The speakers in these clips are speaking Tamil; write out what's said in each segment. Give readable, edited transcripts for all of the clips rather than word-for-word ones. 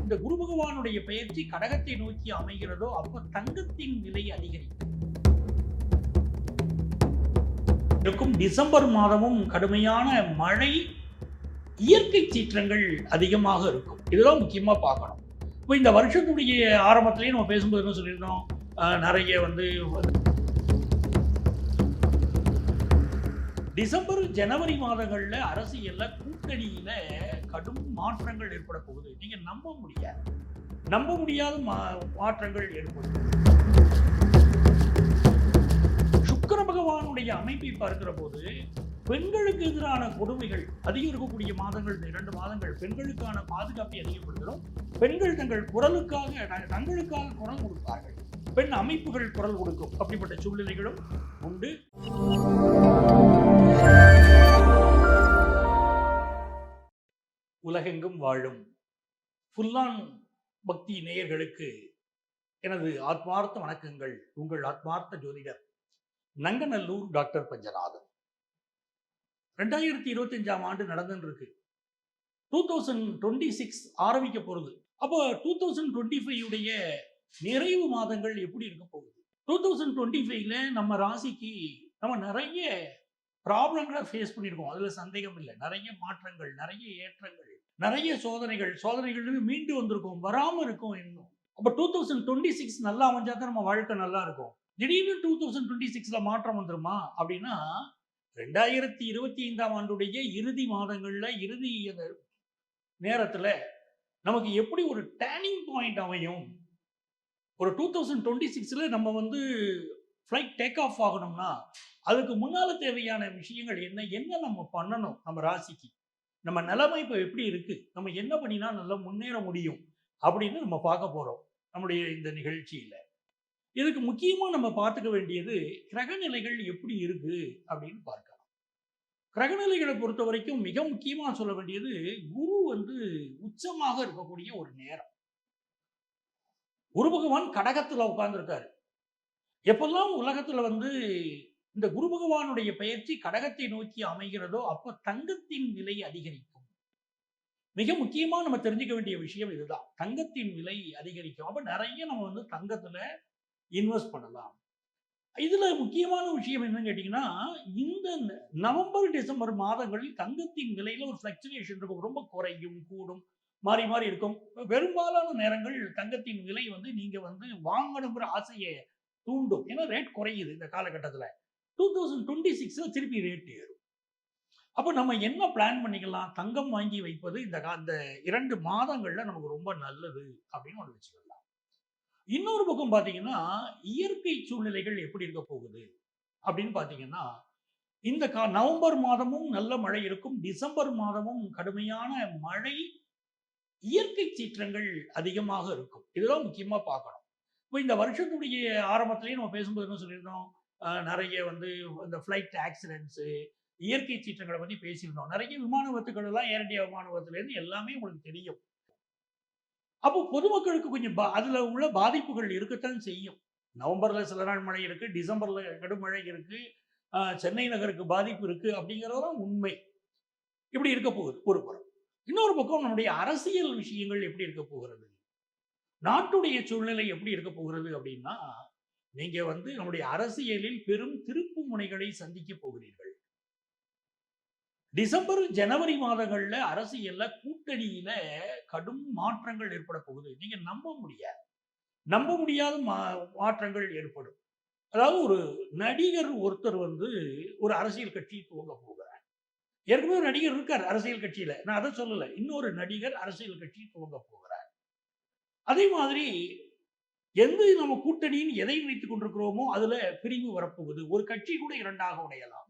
இந்த குரு பகவானுடைய பெயர்ச்சி கடகத்தை நோக்கி அமைகிறதோ அப்ப தங்கத்தின் விலை அதிகரிக்கும். டிசம்பர் மாதமும் கடுமையான மழை, இயற்கை சீற்றங்கள் அதிகமாக இருக்கும். இதுதான் முக்கியமா பார்க்கணும். இப்போ இந்த வருஷத்துடைய ஆரம்பத்திலேயே நம்ம பேசும்போது என்ன சொல்லியிருந்தோம், நிறைய டிசம்பர் ஜனவரி மாதங்கள்ல அரசியல்ல கூட்டணியில கடும் மாற்றங்கள் ஏற்பட போகுது. நீங்க நம்ப முடியாத மாற்றங்கள் ஏற்படும். சுக்கிர பகவானுடைய அமைப்பை பார்க்கிற போது பெண்களுக்கு எதிரான கொடுமைகள் அதிகம் இருக்கக்கூடிய மாதங்கள், 2 மாதங்கள் பெண்களுக்கான பாதுகாப்பை அதிகப்படுத்தும். பெண்கள் தங்களுக்காக குரல் கொடுப்பார்கள். பெண் அமைப்புகள் குரல் கொடுக்கும். அப்படிப்பட்ட சூழ்நிலைகளும் உண்டு. உலகெங்கும் வாழும் ஃபுல்லான் பக்தி நேயர்களுக்கு எனது ஆத்மார்த்த வணக்கங்கள். உங்கள் ஆத்மார்த்த ஜோதிடர் நங்கநல்லூர் டாக்டர் பஞ்சநாதன். 2025ஆம் ஆண்டு நடந்துருக்கு. 2026 ஆரம்பிக்க போறது. அப்போ 2025 உடைய நிறைவு மாதங்கள் எப்படி இருக்க போகுது? 2025ல நம்ம ராசிக்கு நம்ம நிறைய ப்ராப்ளங்களை ஃபேஸ் பண்ணியிருக்கோம். அதுல சந்தேகம் இல்லை. நிறைய மாற்றங்கள், நிறைய ஏற்றங்கள், நிறைய சோதனைகள் மீண்டு வந்திருக்கோம். வராம இருக்கும் இன்னும். அப்ப 2026 நல்லா அமைஞ்சா தான் நம்ம வாழ்க்கை நல்லா இருக்கும். திடீர்னு 2026ல மாற்றம் வந்துருமா அப்படின்னா, 2025ஆம் ஆண்டுடைய இறுதி மாதங்கள்ல இறுதி நேரத்துல நமக்கு எப்படி ஒரு டேர்னிங் பாயிண்ட் அமையும்? ஒரு 2026ல நம்ம ஃப்ளைட் டேக் ஆஃப் ஆகணும்னா அதுக்கு முன்னால தேவையான விஷயங்கள் என்ன நம்ம பண்ணணும்? நம்ம ராசிக்கு நம்ம நிலைமை இப்போ எப்படி இருக்கு, நம்ம என்ன பண்ணினா நல்லா முன்னேற முடியும் அப்படின்னு நம்ம பார்க்க போறோம் நம்முடைய இந்த நிகழ்ச்சியில. இதுக்கு முக்கியமா நம்ம பார்த்துக்க வேண்டியது கிரகநிலைகள் எப்படி இருக்கு அப்படின்னு பார்க்கலாம். கிரகநிலைகளை பொறுத்த வரைக்கும் மிக முக்கியமா சொல்ல வேண்டியது, குரு உச்சமாக இருக்கக்கூடிய ஒரு நேரம். குரு பகவான் கடகத்துல உட்கார்ந்து இருக்காரு. எப்பெல்லாம் உலகத்துல இந்த குரு பகவானுடைய பெயர்ச்சி கடகத்தை நோக்கி அமைகிறதோ அப்ப தங்கத்தின் விலை அதிகரிக்கும். மிக முக்கியமா நம்ம தெரிஞ்சுக்க வேண்டிய விஷயம் இதுதான். தங்கத்தின் விலை அதிகரிக்கும். அப்ப நிறைய நம்ம தங்கத்துல இன்வெஸ்ட் பண்ணலாம். இதுல முக்கியமான விஷயம் என்னன்னு கேட்டீங்கன்னா, இந்த நவம்பர் டிசம்பர் மாதங்களில் தங்கத்தின் விலையில ஒரு பிளக்சுவேஷன் இருக்கும். ரொம்ப குறையும் கூடும் மாறி மாறி இருக்கும். பெரும்பாலான நேரங்கள் தங்கத்தின் விலை நீங்க வாங்கணுங்கிற ஆசையை தூண்டும். ஏன்னா ரேட் குறையுது. இந்த காலகட்டத்தில் 2026ல திருப்பி ரேட் ஏறும். அப்போ நம்ம என்ன பிளான் பண்ணிக்கலாம்? தங்கம் வாங்கி வைப்பது இந்த 2 மாதங்கள்ல நமக்கு ரொம்ப நல்லது அப்படின்னு ஒன்று வச்சுக்கலாம். இன்னொரு பக்கம் பார்த்தீங்கன்னா, இயற்கை சூழ்நிலைகள் எப்படி இருக்க போகுது அப்படின்னு பார்த்தீங்கன்னா, இந்த நவம்பர் மாதமும் நல்ல மழை இருக்கும். டிசம்பர் மாதமும் கடுமையான மழை, இயற்கை சீற்றங்கள் அதிகமாக இருக்கும். இதுதான் முக்கியமா பார்க்கணும். இப்போ இந்த வருஷத்துடைய ஆரம்பத்திலேயே நம்ம பேசும்போது என்ன சொல்லியிருந்தோம், நிறைய இந்த ஃப்ளைட் ஆக்சிடென்ட்ஸு, இயற்கை சீற்றங்களை பற்றி பேசியிருந்தோம். நிறைய விமான விபத்துக்கள் எல்லாம் ஏர் இந்தியா விமான விபத்துலேருந்து எல்லாமே உங்களுக்கு தெரியும். அப்போ பொதுமக்களுக்கு கொஞ்சம் அதுல உள்ள பாதிப்புகள் இருக்கத்தான் செய்யும். நவம்பர்ல சில நாள் மழை இருக்கு, டிசம்பர்ல கடும் மழை இருக்கு, சென்னை நகருக்கு பாதிப்பு இருக்கு அப்படிங்கிறதான் உண்மை. இப்படி இருக்க போகுது ஒரு புறம். இன்னொரு பக்கம் நம்முடைய அரசியல் விஷயங்கள் எப்படி இருக்க போகிறது, நாட்டுடைய சூழ்நிலை எப்படி இருக்க போகிறது அப்படின்னா, நீங்க நம்முடைய அரசியலில் பெரும் திருப்பு முனைகளை சந்திக்க போகிறீர்கள். டிசம்பர் ஜனவரி மாதங்கள்ல அரசியல்ல கூட்டணியில கடும் மாற்றங்கள் ஏற்பட போகுது. நீங்க நம்ப முடியாத மாற்றங்கள் ஏற்படும். அதாவது ஒரு நடிகர் ஒருத்தர் ஒரு அரசியல் கட்சி துவங்க போகிறார். ஏற்கனவே ஒரு நடிகர் இருக்கார் அரசியல் கட்சியில, நான் அதை சொல்லல. இன்னொரு நடிகர் அரசியல் கட்சி துவங்க போகிறார். அதே மாதிரி நம்ம கூட்டணியின் எதை வைத்துக் கொண்டிருக்கிறோமோ அதுல பிரிவு வரப்போகுது. ஒரு கட்சி கூட 2ஆக உடையலாம்.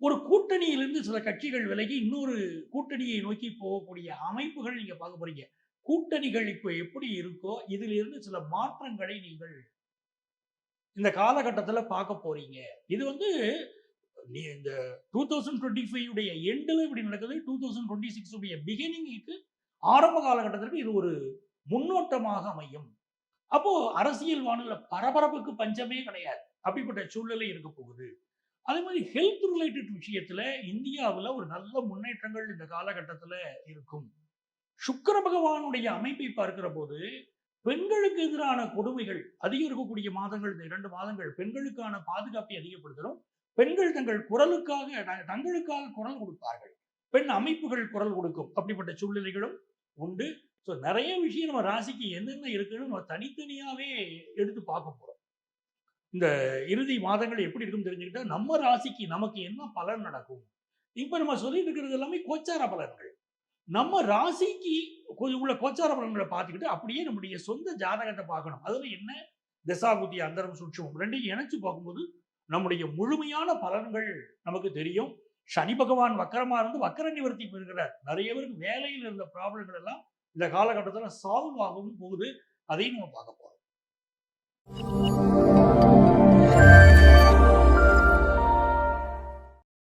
ஒரு கூட்டணியிலிருந்து சில கட்சிகள் விலகி இன்னொரு கூட்டணியை நோக்கி போகக்கூடிய அமைப்புகள் நீங்க பார்க்க போறீங்க. கூட்டணிகள் இப்போ எப்படி இருக்கோ இதிலிருந்து சில மாற்றங்களை நீங்கள் இந்த காலகட்டத்தில் பார்க்க போறீங்க. இது இந்த 2025 உடைய எண்டில் இப்படி நடக்குது. 2026 உடைய பிகினிங்க்கு ஆரம்ப காலகட்டத்திற்கு இது ஒரு முன்னோட்டமாக அமையும். அப்போ அரசியல் வானிலை பரபரப்புக்கு பஞ்சமே கிடையாது. அப்படிப்பட்ட சூழ்நிலை இருக்க போகுது. அதே மாதிரி ஹெல்த் ரிலேட்டட் விஷயத்துல இந்தியாவில் ஒரு நல்ல முன்னேற்றங்கள் இந்த காலகட்டத்தில் இருக்கும். சுக்கிர பகவானுடைய அமைப்பை பார்க்கிற போது பெண்களுக்கு எதிரான கொடுமைகள் அதிகம் இருக்கக்கூடிய மாதங்கள் இந்த 2 மாதங்கள் பெண்களுக்கான பாதுகாப்பை அதிகப்படுத்தணும். பெண்கள் தங்களுக்காக குரல் கொடுப்பார்கள். பெண் அமைப்புகள் குரல் கொடுக்கும். அப்படிப்பட்ட சூழ்நிலைகளும் உண்டு. ஸோ நெறைய விஷயம் நம்ம ராசிக்கு என்னென்ன இருக்குன்னு நம்ம தனித்தனியாவே எடுத்து பார்க்க போறோம். இந்த இறுதி மாதங்கள் எப்படி இருக்குன்னு தெரிஞ்சுக்கிட்டா, நம்ம ராசிக்கு நமக்கு என்ன பலன் நடக்கும்? இப்ப நம்ம சொல்லிட்டு இருக்கிறது எல்லாமே கோச்சார பலன்கள். நம்ம ராசிக்கு உள்ள கோச்சார பலன்களை பார்த்துக்கிட்டு, அப்படியே நம்முடைய சொந்த ஜாதகத்தை பார்க்கணும். அதுல என்ன தசாபுத்தி, அந்தரம், சூட்சுமம் 2யும் இணைச்சு பார்க்கும்போது, நம்முடைய முழுமையான பலன்கள் நமக்கு தெரியும். சனி பகவான் வக்கரமா இருந்து வக்கர நிவர்த்தி பெறுகிறார். நெறைய பேருக்கு வேலையில இருந்த ப்ராப்ளங்கள் எல்லாம் இந்த காலகட்டத்துல சால்வ் ஆகவும் போகுது. அதையும் நம்ம பார்க்க போறோம்.